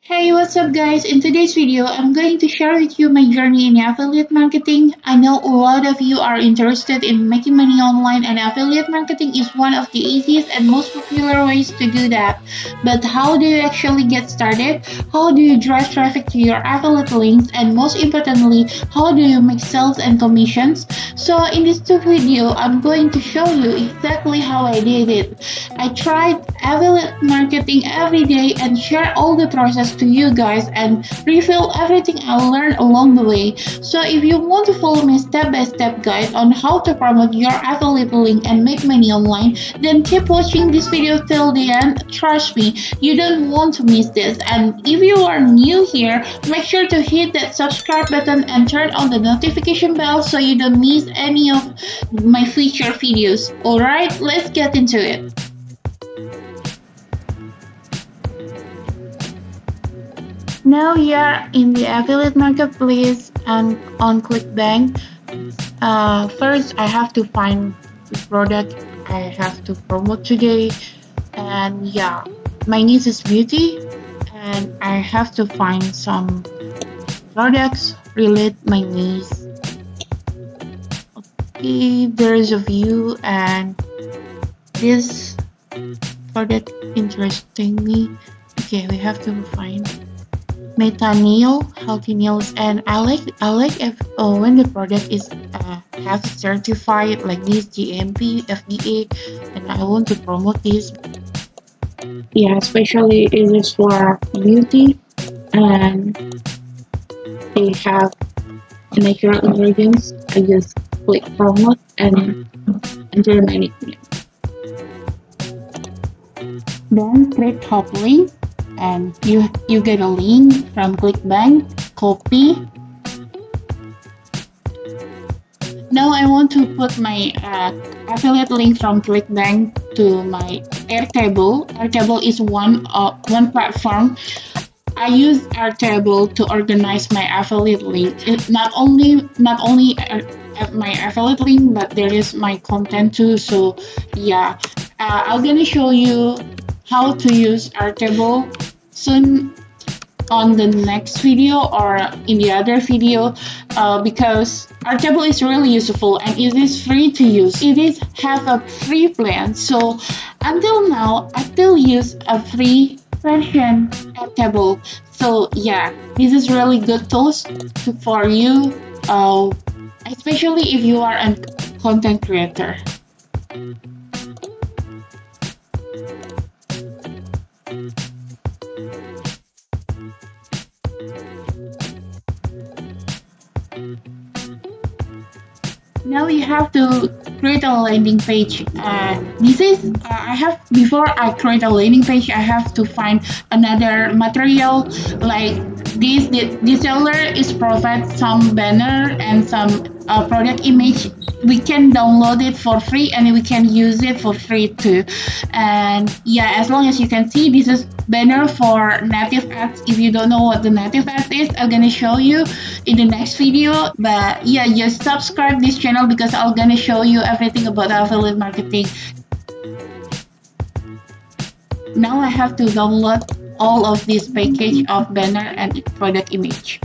Hey, what's up guys? In today's video, I'm going to share with you my journey in affiliate marketing. I know a lot of you are interested in making money online, and affiliate marketing is one of the easiest and most popular ways to do that. But how do you actually get started? How do you drive traffic to your affiliate links? And most importantly, how do you make sales and commissions? So in this video, I'm going to show you exactly how I did it. I tried affiliate marketing every day and share all the process to you guys and reveal everything I learned along the way. So if you want to follow my step-by-step guide on how to promote your affiliate link and make money online, then keep watching this video till the end. Trust me, you don't want to miss this. And if you are new here, make sure to hit that subscribe button and turn on the notification bell so you don't miss any of my future videos. Alright, let's get into it. Now we are in the affiliate marketplace and on ClickBank. First, I have to find the product I have to promote today. And yeah, my niche is beauty, and I have to find some products relate my niche. Okay, there is a view, and this product interesting me. Okay, we have to find Meta Nail, Healthy Nails, and I like if when the product is have certified like this GMP, FDA, and I want to promote this. Yeah, especially it is for beauty, and they have natural ingredients. I just click promote and enter my nickname. Then click top link, and you get a link from ClickBank. Copy. Now I want to put my affiliate link from ClickBank to my Airtable. Airtable is one platform. I use Airtable to organize my affiliate link. It not only my affiliate link, but there is my content too. So yeah, I'm gonna show you how to use Airtable soon on the next video or in the other video, because Airtable is really useful and it is free to use. It is have a free plan, so until now I still use a free version Airtable. So yeah, this is really good tools for you, especially if you are a content creator. Now you have to create a landing page. This is before I create a landing page, I have to find another material like this. The seller is provide some banner and some product image. We can download it for free and we can use it for free too. And yeah, as long as you can see, this is banner for native ads. If you don't know what the native ad is, I'm gonna show you in the next video. But yeah, just subscribe this channel because I'm gonna show you everything about affiliate marketing. Now I have to download all of this package of banner and product image.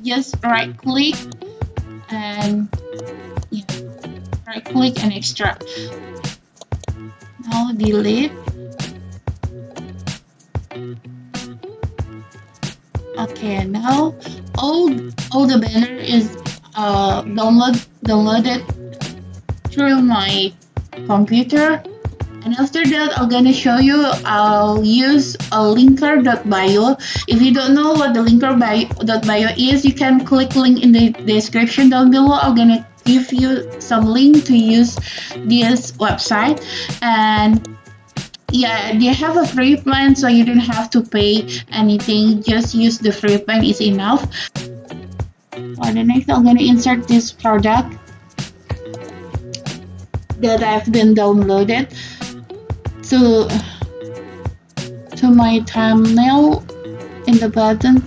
Just right click and right click and extract. Now delete. Okay, now all the banner is downloaded through my computer. And after that, I'm gonna show you. I'll use a linker.bio. If you don't know what the linker.bio is, you can click link in the description down below. I'm gonna give you some link to use this website. And yeah, they have a free plan, so you don't have to pay anything. Just use the free plan is enough. For the next, I'm gonna insert this product that I've been downloaded to my thumbnail in the button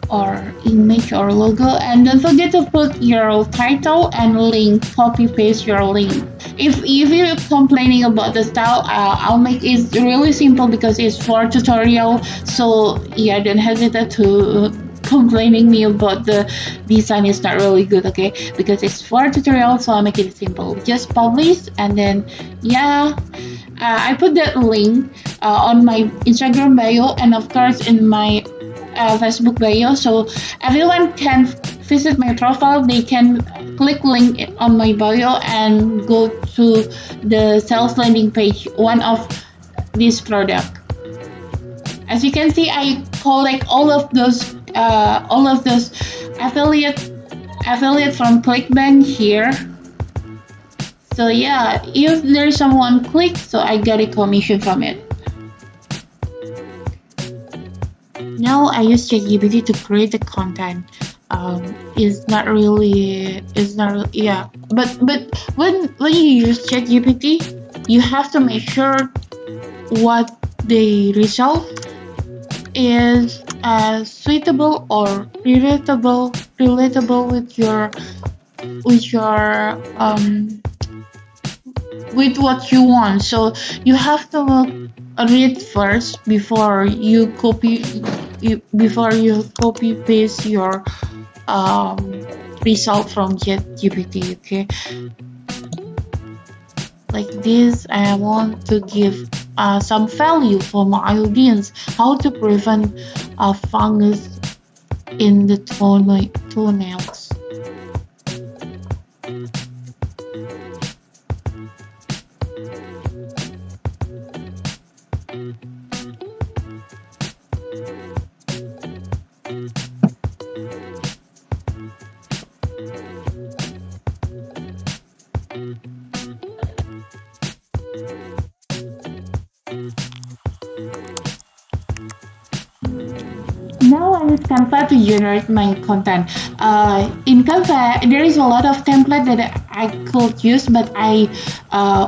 or image or logo. And don't forget to put your title and link, copy paste your link. if you're complaining about the style, I'll make it really simple because it's for tutorial. So yeah, don't hesitate to complaining me about the design is not really good, okay? Because it's for tutorial, so I'll make it simple. Just publish, and then yeah, I put that link on my Instagram bio, and of course in my Facebook bio, so everyone can visit my profile. They can click link on my bio and go to the sales landing page, one of this product. As you can see, I collect all of those affiliate from ClickBank here. So yeah, if there's someone click, so I get a commission from it. Now I use ChatGPT to create the content. Yeah. But when you use ChatGPT, you have to make sure what the result is suitable or relatable with what you want. So you have to read first before you copy paste your result from ChatGPT. Okay, like this, I want to give some value for my audience, how to prevent fungus in the toenails. Now I use Canva to generate my content. In Canva, there is a lot of template that I could use, but I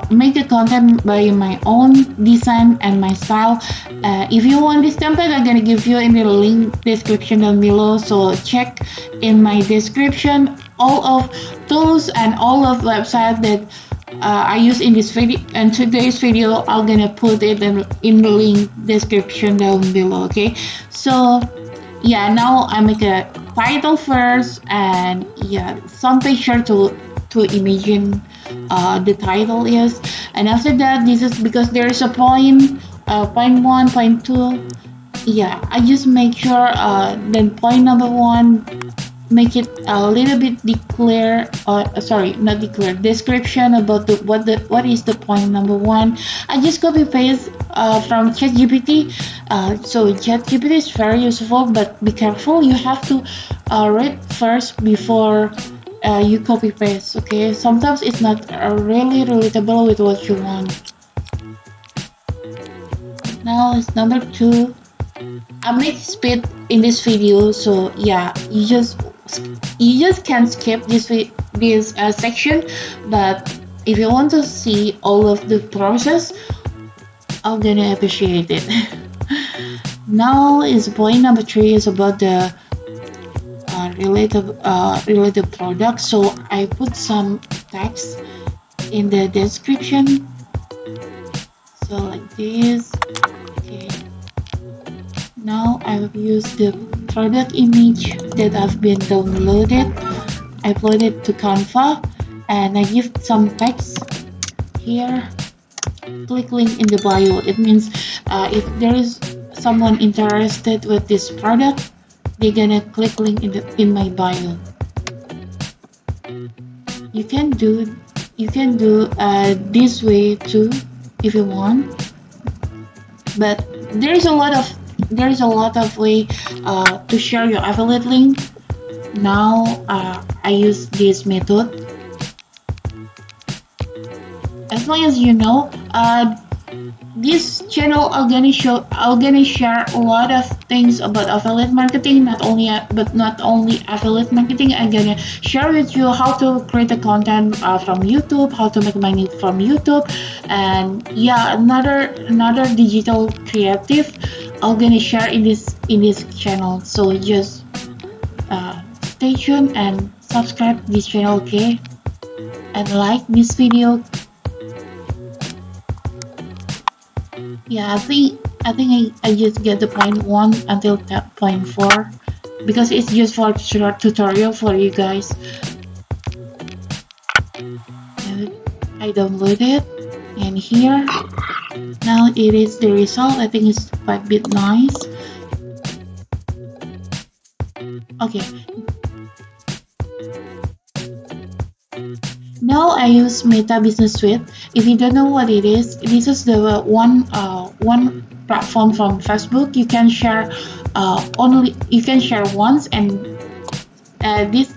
make the content by my own design and my style. If you want this template, I'm gonna give you in the link description down below. So check in my description all of tools and all of websites that I use in this video and today's video. I'm gonna put it in the link description down below. Okay, so yeah, now I make a title first, and yeah, some picture to imagine the title is, and after that, this is because there is a point 1, point 2. Yeah, I just make sure then point number 1, make it a little bit description about what is the point number 1. I just copy paste from ChatGPT. So ChatGPT is very useful, but be careful. You have to read first before you copy paste. Okay, sometimes it's not really relatable with what you want. Now it's number 2. I make speed in this video, so yeah, you just can skip this section, but if you want to see all of the process, I'm gonna appreciate it. Now is point number 3 is about the related product. So I put some text in the description, so like this. Okay, now I will use the product image that have been downloaded. I upload it to Canva, and I give some text here. Click link in the bio. It means if there is someone interested with this product, they're gonna click link in my bio. You can do this way too if you want, but there is a lot of way to share your affiliate link. Now I use this method. As long as you know, this channel I'm gonna share a lot of things about affiliate marketing, not only affiliate marketing. I'm gonna share with you how to create a content from YouTube, how to make money from YouTube, and yeah, another digital creative I'm gonna share in this channel. So just stay tuned and subscribe this channel, okay, and like this video. Yeah, I just get the point 1 until point 4 because it's just for short tutorial for you guys. And I download it, and here now it is the result. I think it's quite a bit nice. Okay. Now I use Meta Business Suite. If you don't know what it is, this is the one platform from Facebook. You can share once, and this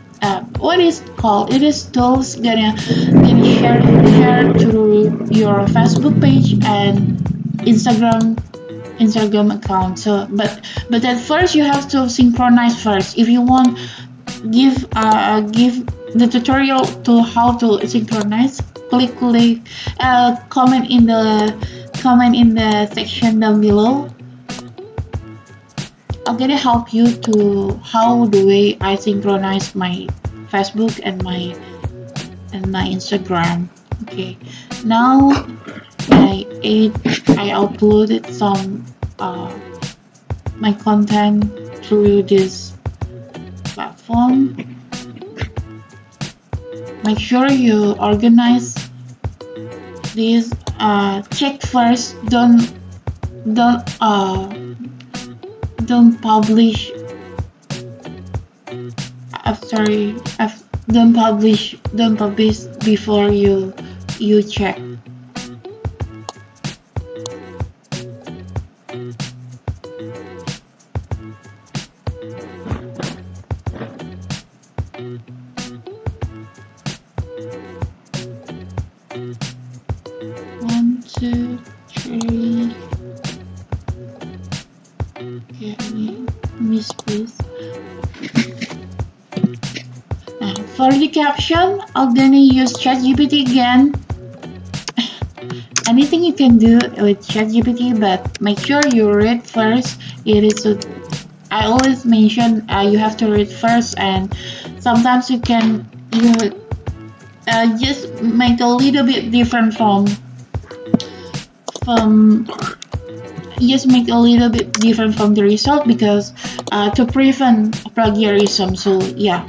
what is called, it is tools gonna share to your Facebook page and Instagram account. So but at first you have to synchronize first. If you want give the tutorial to how to synchronize, click comment in the section down below. I'm gonna help you to how the way I synchronize my Facebook and my Instagram. Okay, now I uploaded some my content through this platform. Make sure you organize this. Check first. Don't publish. Don't publish before you check. One, two, three. Okay, miss please. For the caption, I'm gonna use ChatGPT again. Anything you can do with ChatGPT, but make sure you read first. I always mention you have to read first, and sometimes you just make a little bit different from the result, because to prevent plagiarism. So yeah.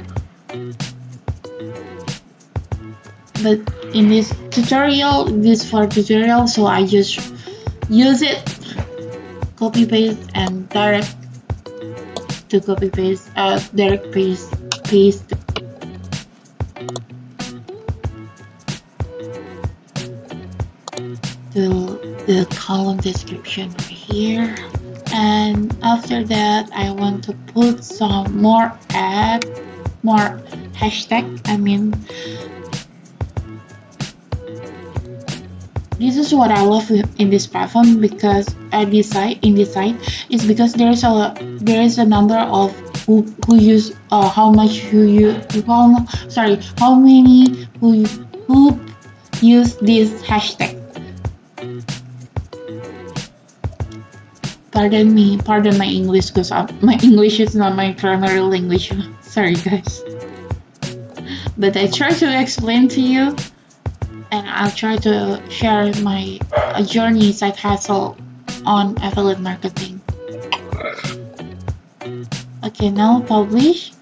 But in this tutorial, so I just use it, copy paste, and direct paste the column description over here. And after that, I want to put some more hashtag. This is what I love in this platform, because in this site is because there is a number of who use how many who use this hashtag. Pardon my English, because my English is not my primary language. Sorry guys, but I try to explain to you, and I'll try to share my journey side hustle on affiliate marketing. Okay, now publish.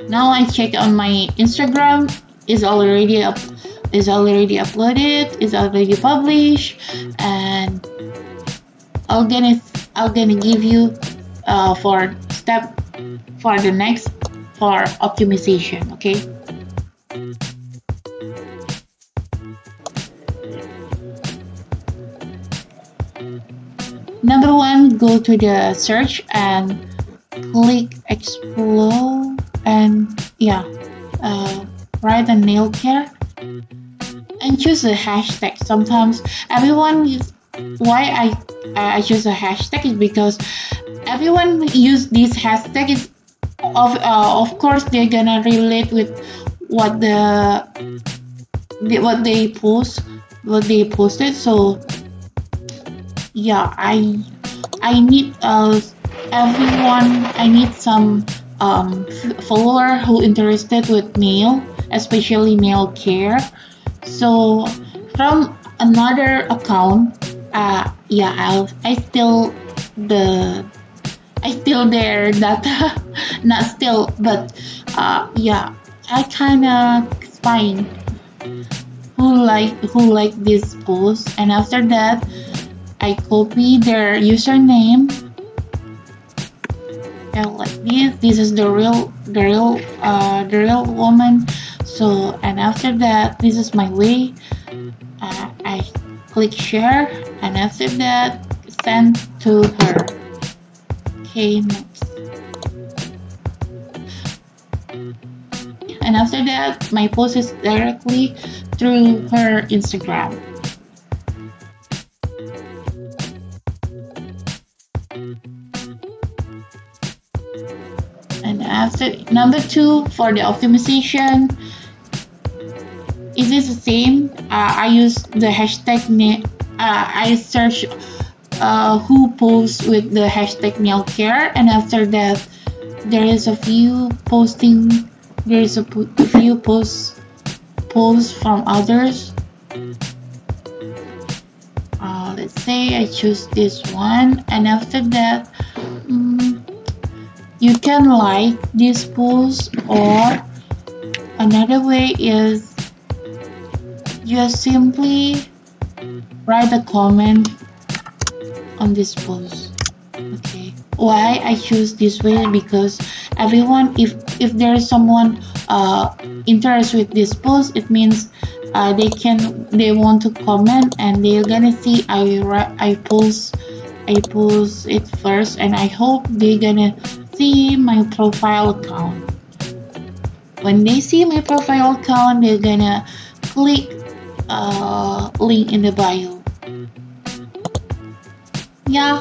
Now I check on my Instagram. Is already uploaded. Is already published, and I'm gonna give you for the next for optimization. Okay. Number 1, go to the search and click explore, and write a nail care and choose a hashtag. Sometimes why I choose a hashtag is because everyone use this hashtag. Is of course they're gonna relate with what they posted. So yeah, I need I need some follower who interested with nail, especially nail care. So from another account, Yeah, the I still there that not still, but yeah, I kind of find who like this post, and after that I copy their username and like this. This is the real woman. So and after that, this is my way. I click share, and after that, send to her. Okay, next. And after that, my post is directly through her Instagram. And after number two, for the optimization, is this the same? I use the hashtag I search who posts with the hashtag nail care, and after that there is a few posting. There is a few posts from others. Let's say I choose this one, and after that, you can like this post, or another way is just simply write a comment on this post. Okay, why I choose this way? Because everyone, if there is someone interested with this post, it means they want to comment, and they're gonna see I post it first, and I hope they're gonna see my profile account. When they see my profile account, they're gonna click link in the bio. Yeah,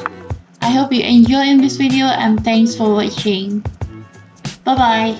I hope you enjoy in this video, and thanks for watching. Bye bye.